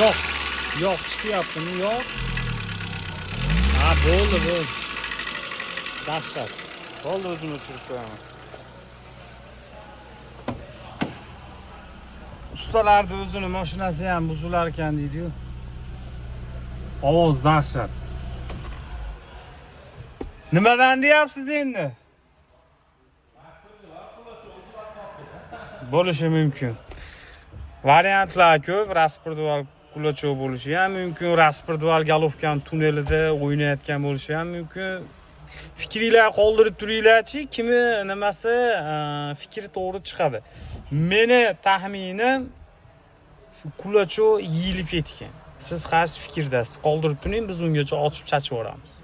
Yo'q. Yo'q, chiqyaptimi? Yo'q. Ha, bo'ldi. Dahshat. Bo'ldi, o'zim o'chirib qo'yaman. Ustalarning o'zini mashinasi ham buzilar ekan deydi-yu. Ovoz dahshat. Nimadan deyapsiz endi? Bo'lishi mumkin. Variantlar ko'p, rasportval kulachov bo'lishi ham mumkin, rasportval galovkan tunnelida o'ynayotgan bo'lishi ham mumkin. Fikringlar qoldirib turinglar-chi, kimi nimasi fikri to'g'ri chiqadi. Meni taxminim shu kulachov yeyilib ketgan. Siz qaysi fikrdasiz? Qoldirib turing, biz ungacha ochib chachib yuboramiz.